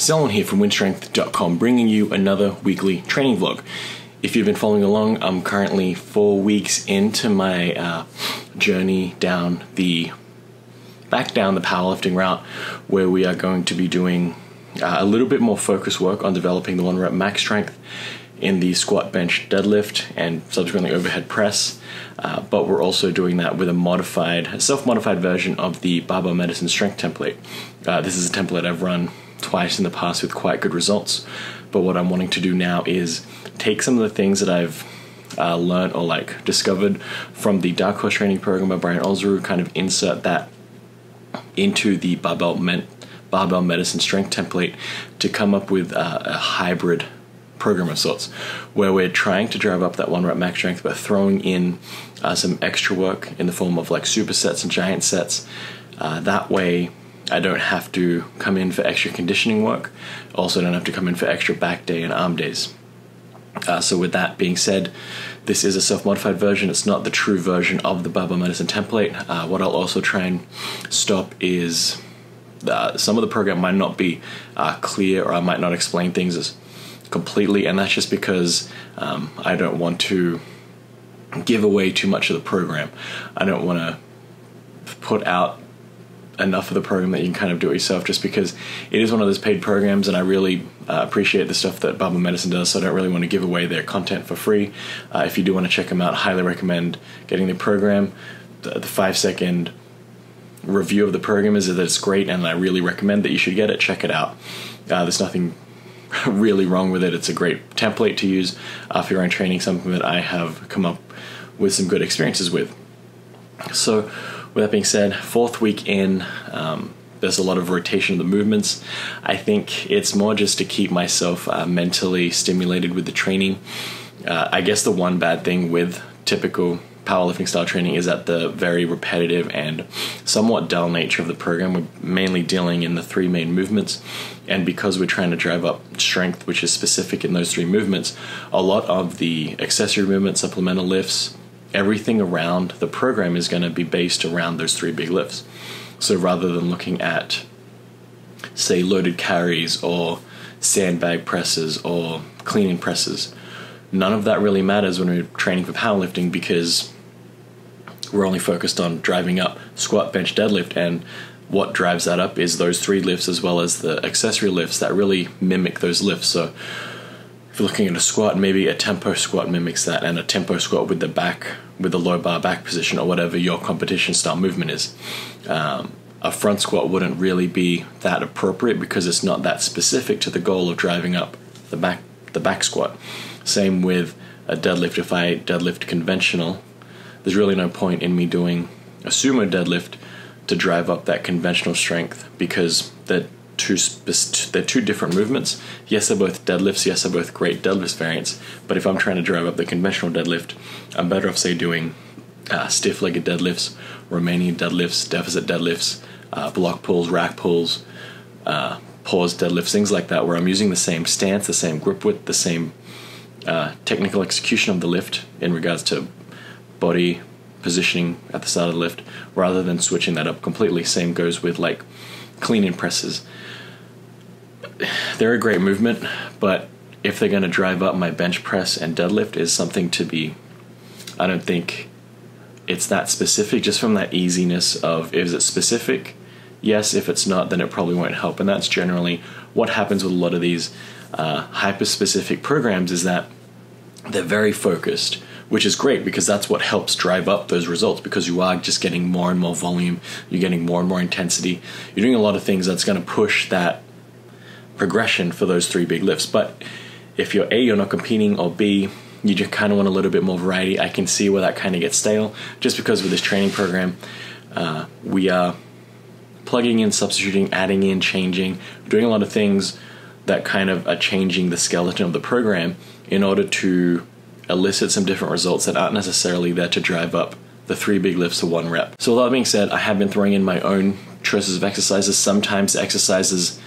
Selwyn here from WynnStrength.com, bringing you another weekly training vlog. If you've been following along, I'm currently 4 weeks into my journey back down the powerlifting route, where we are going to be doing a little bit more focused work on developing the 1 rep max strength in the squat, bench, deadlift, and subsequently overhead press. But we're also doing that with a self-modified version of the Barbell Medicine Strength template. This is a template I've run twice in the past with quite good results. But what I'm wanting to do now is take some of the things that I've learned or discovered from the Dark Horse training program by Brian Olsrud, kind of insert that into the Barbell Medicine Strength template to come up with a hybrid program of sorts, where we're trying to drive up that 1 rep max strength, but throwing in some extra work in the form of supersets and giant sets. That way I don't have to come in for extra conditioning work. Also don't have to come in for extra back day and arm days. So with that being said, this is a self-modified version. It's not the true version of the Barbell Medicine template. What I'll also try and stop is some of the program might not be clear, or I might not explain things as completely, and that's just because I don't want to give away too much of the program. I don't want to put out enough of the program that you can kind of do it yourself, just because it is one of those paid programs, and I really appreciate the stuff that Barbell Medicine does, so I don't really want to give away their content for free. If you do want to check them out, I highly recommend getting the program. The 5-second review of the program is that it's great, and I really recommend that you should get it. Check it out. There's nothing really wrong with it. It's a great template to use for your own training, something that I have come up with some good experiences with. So with that being said, 4th week in, there's a lot of rotation of the movements. I think it's more just to keep myself mentally stimulated with the training. I guess the one bad thing with typical powerlifting style training is that the very repetitive and somewhat dull nature of the program. We're mainly dealing in the 3 main movements, and because we're trying to drive up strength, which is specific in those 3 movements, a lot of the accessory movements, supplemental lifts, everything around the program is going to be based around those 3 big lifts. So rather than looking at, say, loaded carries or sandbag presses or cleaning presses, none of that really matters when we're training for powerlifting, because we're only focused on driving up squat, bench, deadlift, and what drives that up is those 3 lifts as well as the accessory lifts that really mimic those lifts. So if you're looking at a squat, maybe a tempo squat mimics that, and a tempo squat with the low bar back position, or whatever your competition style movement is. A front squat wouldn't really be that appropriate because it's not that specific to the goal of driving up the back squat. Same with a deadlift. If I deadlift conventional, there's really no point in me doing a sumo deadlift to drive up that conventional strength, because they're two different movements. Yes, they're both deadlifts. Yes, they're both great deadlift variants. But if I'm trying to drive up the conventional deadlift, I'm better off, say, doing stiff-legged deadlifts, Romanian deadlifts, deficit deadlifts, block pulls, rack pulls, pause deadlifts, things like that, where I'm using the same stance, the same grip width, the same technical execution of the lift in regards to body positioning at the start of the lift, rather than switching that up completely. Same goes with clean and presses. They're a great movement, but if they're going to drive up my bench press and deadlift is something to be, I don't think it's that specific, just from that easiness of, is it specific? Yes. If it's not, then it probably won't help. And that's generally what happens with a lot of these hyper-specific programs, is that they're very focused, which is great because that's what helps drive up those results, because you are just getting more and more volume, you're getting more and more intensity, you're doing a lot of things that's going to push that progression for those 3 big lifts. But if you're not competing, or B, you just kind of want a little bit more variety, I can see where that kind of gets stale, just because with this training program, we are plugging in, substituting, adding in, changing, doing a lot of things that kind of are changing the skeleton of the program in order to elicit some different results that aren't necessarily there to drive up the 3 big lifts to 1 rep. So with that being said, I have been throwing in my own choices of exercises. Sometimes exercises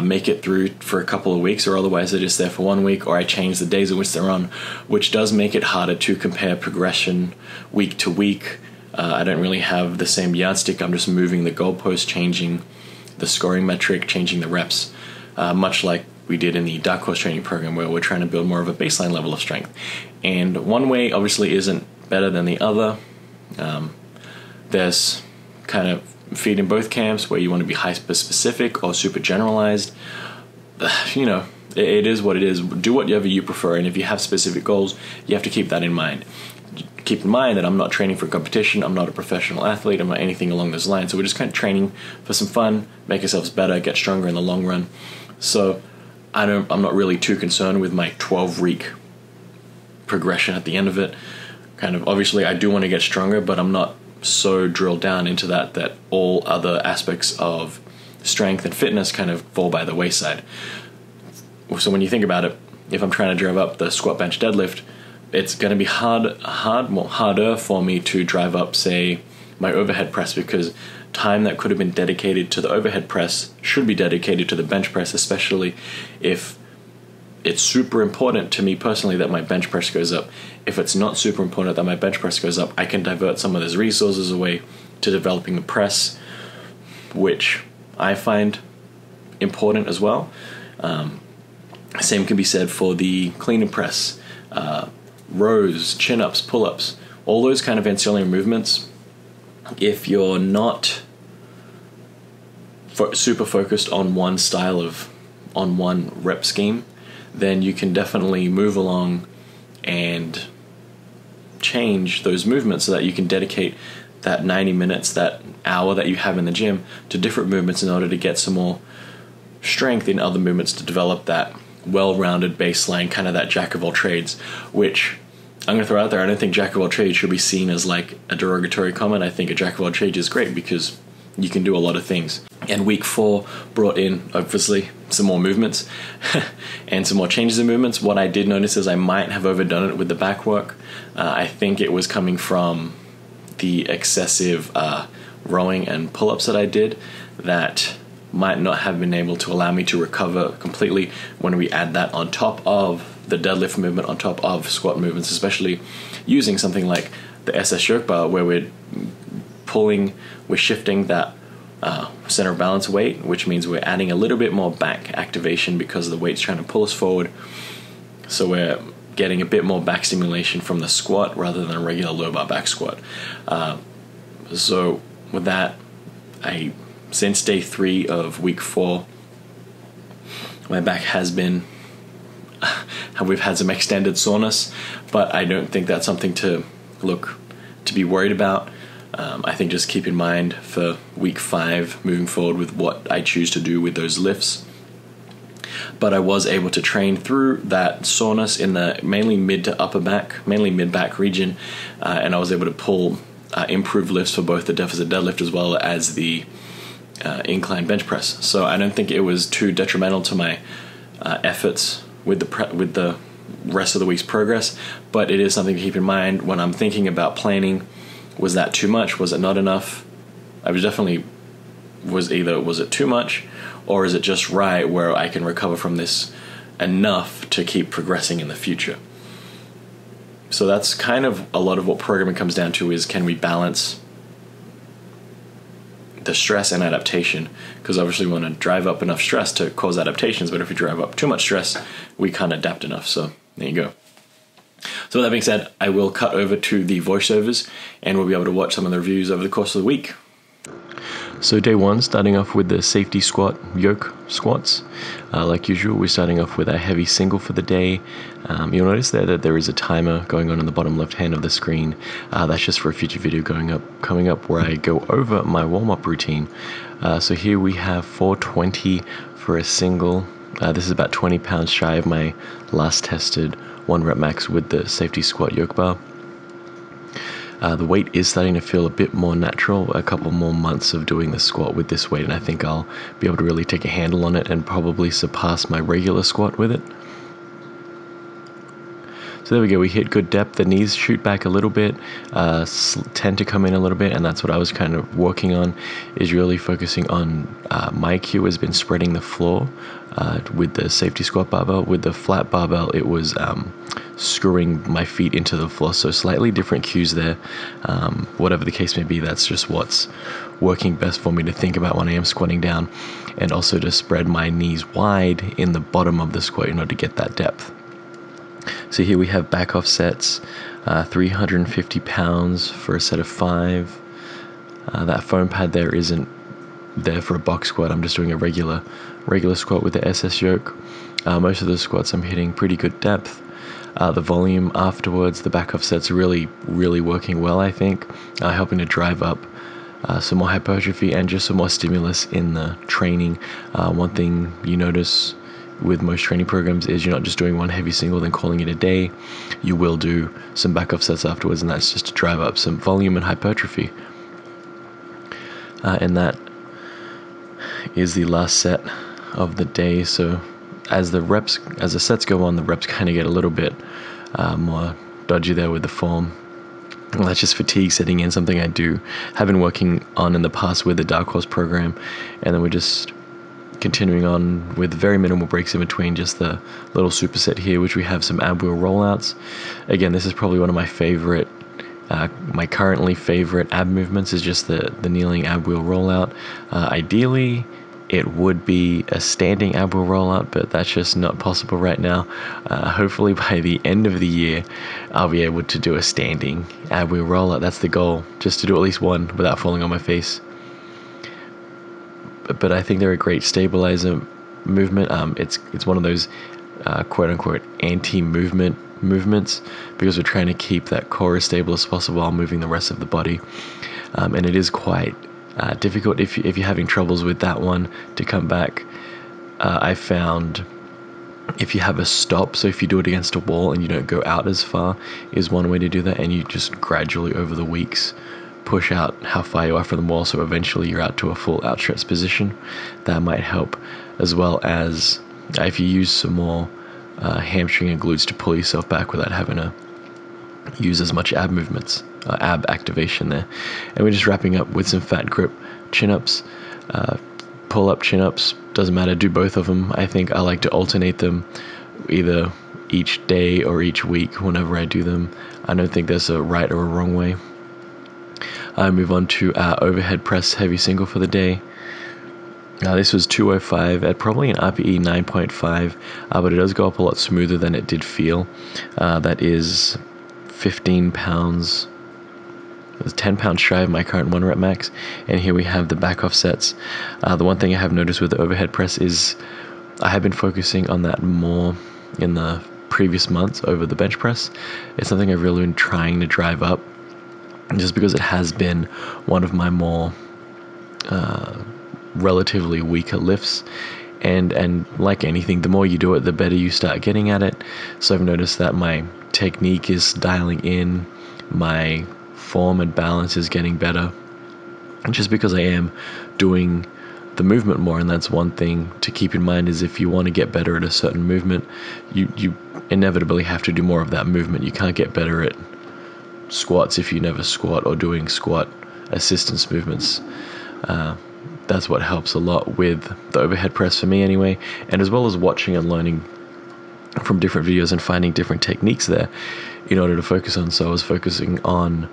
make it through for a couple of weeks, or otherwise they're just there for 1 week, or I change the days in which they're on, which does make it harder to compare progression week to week. I don't really have the same yardstick. I'm just moving the goalpost, changing the scoring metric, changing the reps. much like we did in the Dark Horse training program, where we're trying to build more of a baseline level of strength. And one way obviously isn't better than the other. There's kind of feed in both camps, where you want to be hyper specific or super generalized. You know, it is what it is. Do whatever you prefer, and if you have specific goals, you have to keep that in mind. Keep in mind that I'm not training for competition, I'm not a professional athlete, I'm not anything along those lines. So we're just kind of training for some fun, make ourselves better, get stronger in the long run. So I'm not really too concerned with my 12-week progression at the end of it. Kind of, obviously I do want to get stronger, but I'm not so drilled down into that all other aspects of strength and fitness kind of fall by the wayside. So when you think about it, if I'm trying to drive up the squat, bench, deadlift, it's going to be harder for me to drive up, say, my overhead press, because time that could have been dedicated to the overhead press should be dedicated to the bench press, especially if it's super important to me personally that my bench press goes up. If it's not super important that my bench press goes up, I can divert some of those resources away to developing the press, which I find important as well. Same can be said for the clean and press, rows, chin-ups, pull-ups, all those kind of ancillary movements. If you're not super focused on one rep scheme, then you can definitely move along and change those movements so that you can dedicate that 90 minutes, that hour that you have in the gym, to different movements in order to get some more strength in other movements, to develop that well-rounded baseline, kind of that jack of all trades, which I'm going to throw out there. I don't think jack of all trades should be seen as like a derogatory comment. I think a jack of all trades is great because you can do a lot of things. And week 4 brought in, obviously, some more movements and some more changes in movements. What I did notice is I might have overdone it with the back work. I think it was coming from the excessive rowing and pull-ups that I did that might not have been able to allow me to recover completely when we add that on top of the deadlift movement, on top of squat movements, especially using something like the SS yoke bar, where we're shifting that center of balance weight, which means we're adding a little bit more back activation because the weight's trying to pull us forward. So we're getting a bit more back stimulation from the squat rather than a regular low bar back squat. So with that, since day 3 of week 4, my back has been, we've had some extended soreness, but I don't think that's something to be worried about. I think just keep in mind for week 5 moving forward with what I choose to do with those lifts. But I was able to train through that soreness in the mainly mid to upper back, mainly mid back region, and I was able to pull improved lifts for both the deficit deadlift as well as the incline bench press. So I don't think it was too detrimental to my efforts with the rest of the week's progress, but it is something to keep in mind when I'm thinking about planning. Was that too much? Was it not enough? Was it too much, or is it just right where I can recover from this enough to keep progressing in the future? So that's kind of a lot of what programming comes down to, is can we balance the stress and adaptation? Because obviously we want to drive up enough stress to cause adaptations, but if we drive up too much stress, we can't adapt enough. So there you go. So with that being said, I will cut over to the voiceovers and we'll be able to watch some of the reviews over the course of the week. So day 1, starting off with the safety squat yoke squats. Like usual, we're starting off with a heavy single for the day. You'll notice there that there is a timer going on the bottom left hand of the screen. That's just for a future video coming up where I go over my warm-up routine. So here we have 420 for a single. This is about 20 pounds shy of my last tested 1 rep max with the safety squat yoke bar. The weight is starting to feel a bit more natural, a couple more months of doing the squat with this weight, and I think I'll be able to really take a handle on it and probably surpass my regular squat with it. So there we go, we hit good depth. The knees shoot back a little bit, tend to come in a little bit, and that's what I was kind of working on, is really focusing on my cue has been spreading the floor with the safety squat barbell. With the flat barbell, it was screwing my feet into the floor, so slightly different cues there. Whatever the case may be, that's just what's working best for me to think about when I am squatting down, and also to spread my knees wide in the bottom of the squat in order to get that depth. So here we have back off sets, 350 pounds for a set of 5. That foam pad there isn't there for a box squat. I'm just doing a regular squat with the SS yoke. Most of the squats I'm hitting pretty good depth. The volume afterwards, the back off sets really working well, I think, helping to drive up some more hypertrophy and just some more stimulus in the training. One thing you notice with most training programs is you're not just doing one heavy single then calling it a day. You will do some back off sets afterwards, and that's just to drive up some volume and hypertrophy. And that is the last set of the day. So as the sets go on, the reps kind of get a little bit more dodgy there with the form. Well, that's just fatigue setting in, something I have been working on in the past with the Dark Horse program, and then we're just continuing on with very minimal breaks in between, just the little superset here, which we have some ab wheel rollouts. Again, this is probably one of my my currently favorite ab movements, is just the kneeling ab wheel rollout. Ideally, it would be a standing ab wheel rollout, but that's just not possible right now. Hopefully by the end of the year, I'll be able to do a standing ab wheel rollout. That's the goal, just to do at least one without falling on my face. But I think they're a great stabilizer movement. It's one of those quote unquote anti-movement movements, because we're trying to keep that core as stable as possible while moving the rest of the body. And it is quite difficult if you're having troubles with that one to come back. I found if you have a stop, so if you do it against a wall and you don't go out as far, is one way to do that, and you just gradually over the weeks push out how far you are from the wall, so eventually you're out to a full outstretched position. That might help, as well as if you use some more hamstring and glutes to pull yourself back without having to use as much ab movements, ab activation there. And we're just wrapping up with some fat grip chin-ups, pull-up chin-ups, doesn't matter, do both of them. I think I like to alternate them either each day or each week whenever I do them. I don't think there's a right or a wrong way. I move on to our overhead press heavy single for the day. This was 205 at probably an RPE 9.5, but it does go up a lot smoother than it did feel. That is 15 pounds. It was 10 pounds shy of my current 1 rep max. And here we have the back off sets. The one thing I have noticed with the overhead press is I have been focusing on that more in the previous months over the bench press. It's something I've really been trying to drive up, just because it has been one of my more relatively weaker lifts, and like anything, the more you do it, the better you start getting at it. So I've noticed that my technique is dialing in, my form and balance is getting better, just because I am doing the movement more. And that's one thing to keep in mind, is if you want to get better at a certain movement, you inevitably have to do more of that movement. You can't get better at squats if you never squat, or doing squat assistance movements. That's what helps a lot with the overhead press for me anyway, and as well as watching and learning from different videos and finding different techniques there in order to focus on. So I was focusing on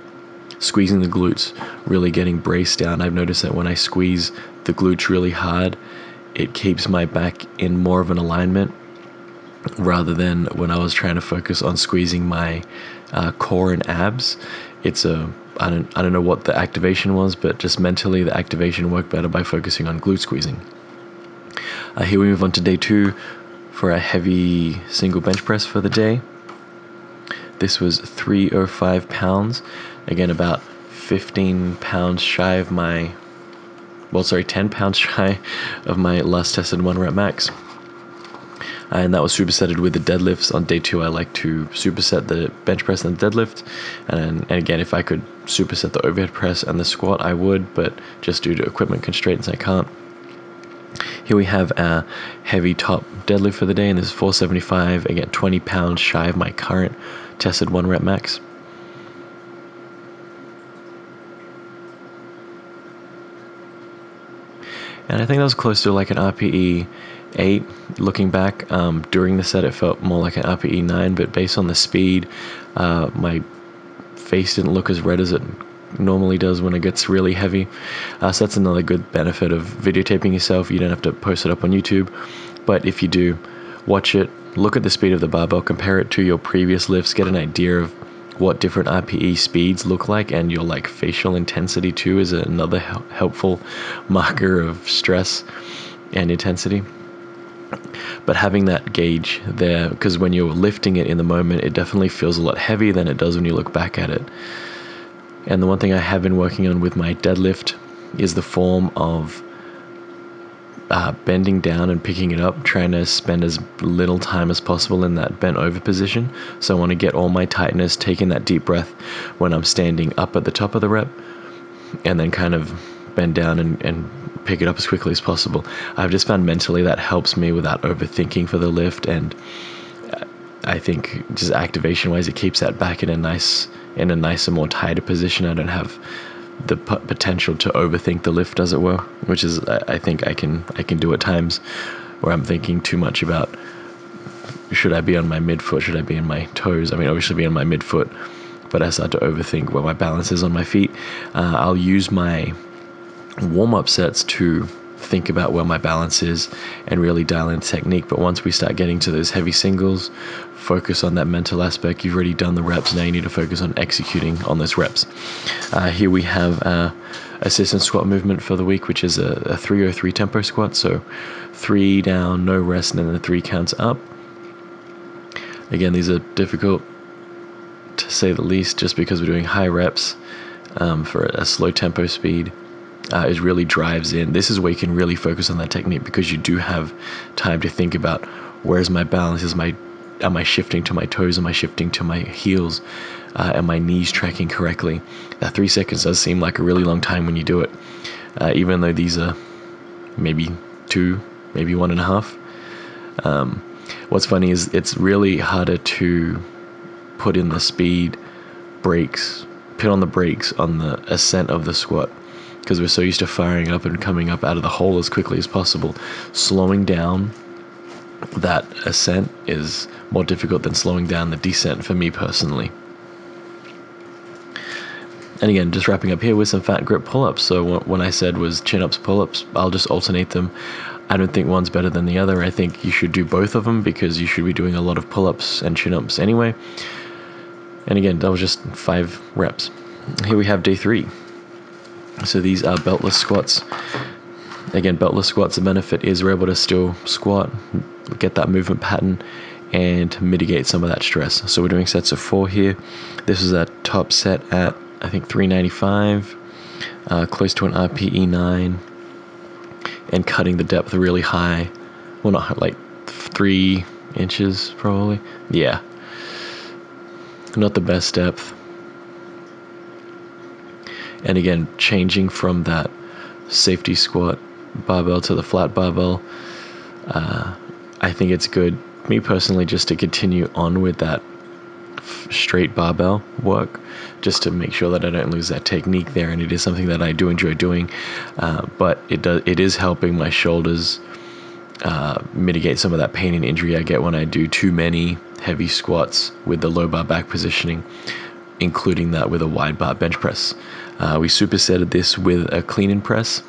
squeezing the glutes, really getting braced down. I've noticed that when I squeeze the glutes really hard, it keeps my back in more of an alignment, rather than when I was trying to focus on squeezing my core and abs. I don't know what the activation was, but just mentally the activation worked better by focusing on glute squeezing. Here we move on to day 2 for a heavy single bench press for the day. This was 305 pounds, again about 15 pounds shy of 10 pounds shy of my last tested 1 rep max. And that was supersetted with the deadlifts. On day 2, I like to superset the bench press and the deadlift. And again, if I could superset the overhead press and the squat, I would, but just due to equipment constraints, I can't. Here we have our heavy top deadlift for the day, and this is 475, again 20 pounds shy of my current tested 1 rep max. And I think that was close to like an RPE 8. Looking back, during the set it felt more like an RPE 9, but based on the speed, my face didn't look as red as it normally does when it gets really heavy. So that's another good benefit of videotaping yourself. You don't have to post it up on YouTube, but if you do, watch it, look at the speed of the barbell, compare it to your previous lifts, get an idea of what different RPE speeds look like, and your like facial intensity too is another helpful marker of stress and intensity. But having that gauge there, because when you're lifting it in the moment, it definitely feels a lot heavier than it does when you look back at it. And the one thing I have been working on with my deadlift is the form of bending down and picking it up, trying to spend as little time as possible in that bent over position. So I want to get all my tightness, taking that deep breath when I'm standing up at the top of the rep, and then kind of bend down and pick it up as quickly as possible. I've just found mentally that helps me without overthinking for the lift, and I think just activation wise it keeps that back in a nicer, more tighter position. I don't have the potential to overthink the lift, as it were, which is I think I can do at times where I'm thinking too much about, should I be on my midfoot, should I be in my toes? I mean, obviously be on my midfoot, but I start to overthink where my balance is on my feet. I'll use my warm-up sets to think about where my balance is and really dial in technique. But once we start getting to those heavy singles, focus on that mental aspect. You've already done the reps, now you need to focus on executing on those reps. Here we have assistant squat movement for the week, which is a 303 tempo squat, so 3 down, no rest, and then the 3 counts up. Again, these are difficult to say the least, just because we're doing high reps for a slow tempo speed. It really drives in. This is where you can really focus on that technique, because you do have time to think about, where's my balance? Am I shifting to my toes? Am I shifting to my heels? Am my knees tracking correctly? That 3 seconds does seem like a really long time when you do it, even though these are maybe 2, maybe 1.5. What's funny is it's really harder to put in the speed brakes, put on the brakes on the ascent of the squat, because we're so used to firing up and coming up out of the hole as quickly as possible. Slowing down that ascent is more difficult than slowing down the descent for me personally. And again, just wrapping up here with some fat grip pull-ups. So when I said was chin-ups, pull-ups, I'll just alternate them. I don't think one's better than the other. I think you should do both of them, because you should be doing a lot of pull-ups and chin-ups anyway. And again, that was just 5 reps. Here we have day 3. So these are beltless squats. Again, beltless squats, the benefit is we're able to still squat, get that movement pattern, and mitigate some of that stress. So we're doing sets of 4 here. This is our top set at, I think, 395, close to an RPE 9, and cutting the depth really high. Well, not like 3 inches probably. Yeah. Not the best depth. And again, changing from that safety squat barbell to the flat barbell, I think it's good, me personally, just to continue on with that straight barbell work, just to make sure that I don't lose that technique there. And it is something that I do enjoy doing, but it is helping my shoulders mitigate some of that pain and injury I get when I do too many heavy squats with the low bar back positioning, including that with a wide bar bench press. We supersetted this with a clean and press.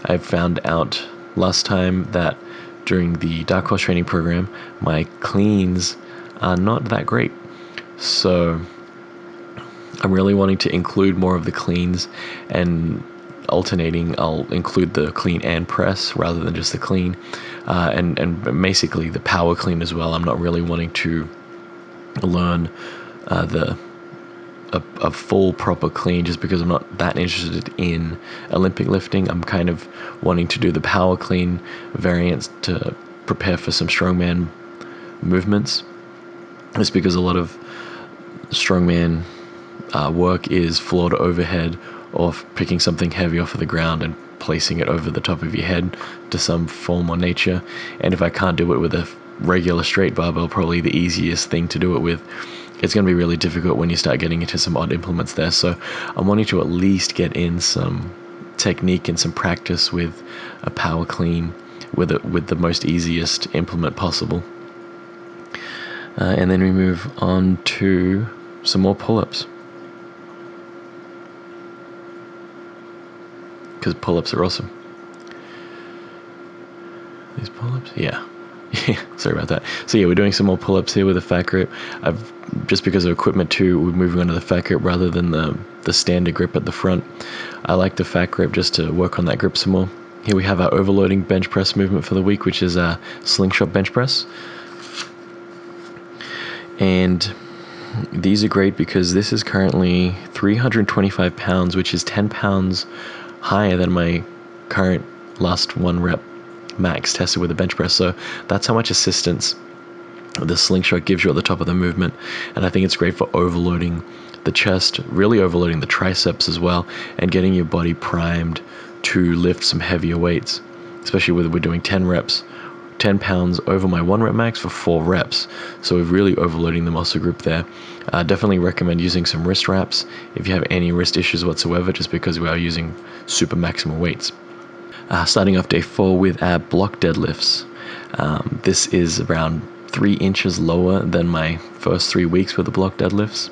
I found out last time that during the Dark Horse training program, my cleans are not that great. So I'm really wanting to include more of the cleans, and alternating, I'll include the clean and press rather than just the clean, and basically the power clean as well. I'm not really wanting to learn a full proper clean, just because I'm not that interested in Olympic lifting. I'm kind of wanting to do the power clean variants to prepare for some strongman movements. It's because a lot of strongman work is floor to overhead or picking something heavy off of the ground and placing it over the top of your head to some form or nature. And if I can't do it with a regular straight barbell, probably the easiest thing to do it with. It's going to be really difficult when you start getting into some odd implements there. So I'm wanting to at least get in some technique and some practice with a power clean with the most easiest implement possible. And then we move on to some more pull-ups, because pull-ups are awesome. These pull-ups, yeah. Sorry about that. So yeah, we're doing some more pull-ups here with a fat grip. Just because of equipment too, we're moving on to the fat grip rather than the standard grip at the front. I like the fat grip just to work on that grip some more. Here we have our overloading bench press movement for the week, which is a slingshot bench press. And these are great because this is currently 325 pounds, which is 10 pounds higher than my current last 1 rep max tested with a bench press. So that's how much assistance the slingshot gives you at the top of the movement. And I think it's great for overloading the chest, really overloading the triceps as well, and getting your body primed to lift some heavier weights, especially when we're doing 10 reps, 10 pounds over my 1 rep max for 4 reps. So we're really overloading the muscle group there. Definitely recommend using some wrist wraps if you have any wrist issues whatsoever, just because we are using super maximal weights. Starting off day 4 with our block deadlifts. This is around 3 inches lower than my first 3 weeks with the block deadlifts.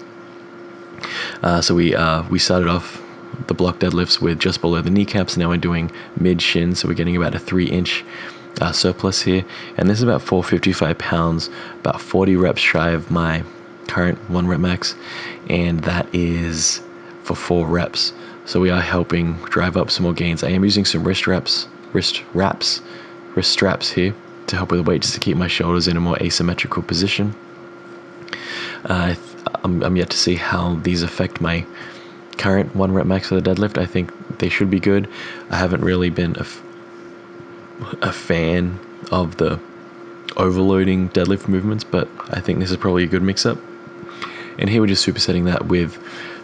So we started off the block deadlifts with just below the kneecaps. Now we're doing mid shin, so we're getting about a 3-inch surplus here. And this is about 455 pounds, about 40 reps shy of my current 1 rep max, and that is for 4 reps. So we are helping drive up some more gains. I am using some wrist straps here to help with the weight, just to keep my shoulders in a more asymmetrical position. I'm yet to see how these affect my current 1 rep max for the deadlift. I think they should be good. I haven't really been a fan of the overloading deadlift movements, but I think this is probably a good mix-up. And here we're just supersetting that with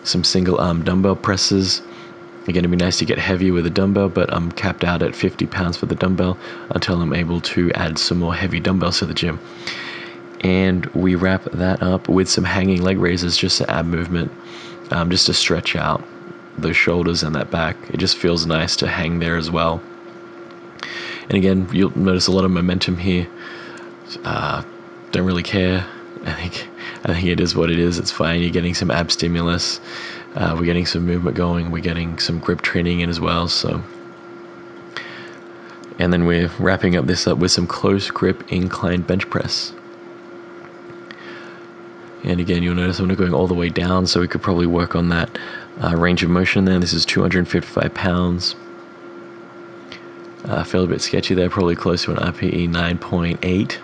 some single arm dumbbell presses. Again, it'd be nice to get heavier with a dumbbell, but I'm capped out at 50 pounds for the dumbbell until I'm able to add some more heavy dumbbells to the gym. And we wrap that up with some hanging leg raises, just to add movement, just to stretch out those shoulders and that back. It just feels nice to hang there as well. And again, you'll notice a lot of momentum here. Don't really care. I think it is what it is. It's fine. You're getting some ab stimulus. We're getting some movement going. We're getting some grip training in as well. So, and then we're wrapping up this up with some close grip incline bench press. And again, you'll notice I'm not going all the way down, so we could probably work on that range of motion there. This is 255 pounds. I feel a bit sketchy there, probably close to an RPE 9.8.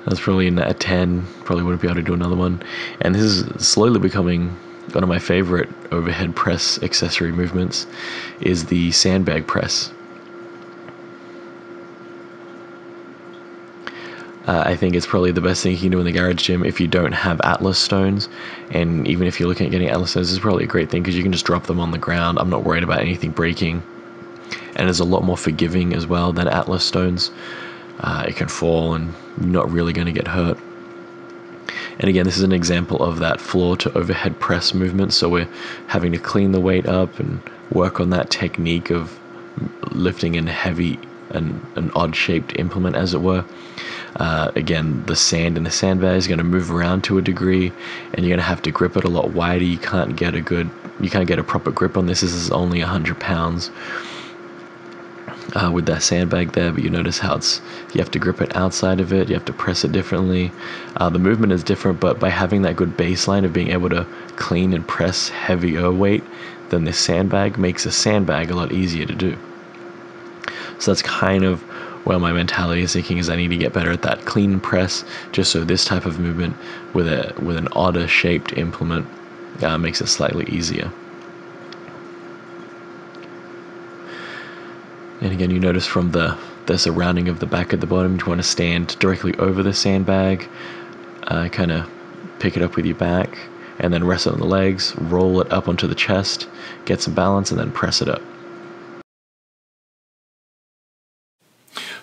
That's probably a 10, probably wouldn't be able to do another one. And this is slowly becoming one of my favorite overhead press accessory movements, is the sandbag press. I think it's probably the best thing you can do in the garage gym if you don't have Atlas stones. And even if you're looking at getting Atlas stones, this is probably a great thing because you can just drop them on the ground. I'm not worried about anything breaking. And it's a lot more forgiving as well than Atlas stones. It can fall and you're not really going to get hurt. And again, this is an example of that floor to overhead press movement. So we're having to clean the weight up and work on that technique of lifting in heavy and an odd shaped implement, as it were. Again, the sand in the sandbag is going to move around to a degree, and you're going to have to grip it a lot wider. You can't get a proper grip on this. This is only 100 pounds with that sandbag there, but you notice how you have to grip it outside of it. You have to press it differently. The movement is different, but by having that good baseline of being able to clean and press heavier weight than this sandbag makes a sandbag a lot easier to do. So that's kind of where my mentality is thinking, is I need to get better at that clean press, just so this type of movement with an odder shaped implement makes it slightly easier. And again, you notice from the surrounding of the back at the bottom, you want to stand directly over the sandbag, kind of pick it up with your back, and then rest it on the legs, roll it up onto the chest, get some balance, and then press it up.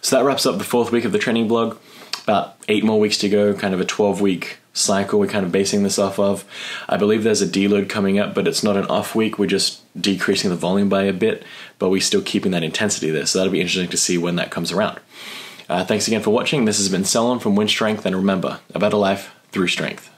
So that wraps up the 4th week of the training blog. About 8 more weeks to go, kind of a 12-week cycle we're kind of basing this off of. I believe there's a deload coming up, but it's not an off week. We're just decreasing the volume by a bit, but we're still keeping that intensity there. So that'll be interesting to see when that comes around. Thanks again for watching. This has been Selon from WynnStrength, and remember, a better life through strength.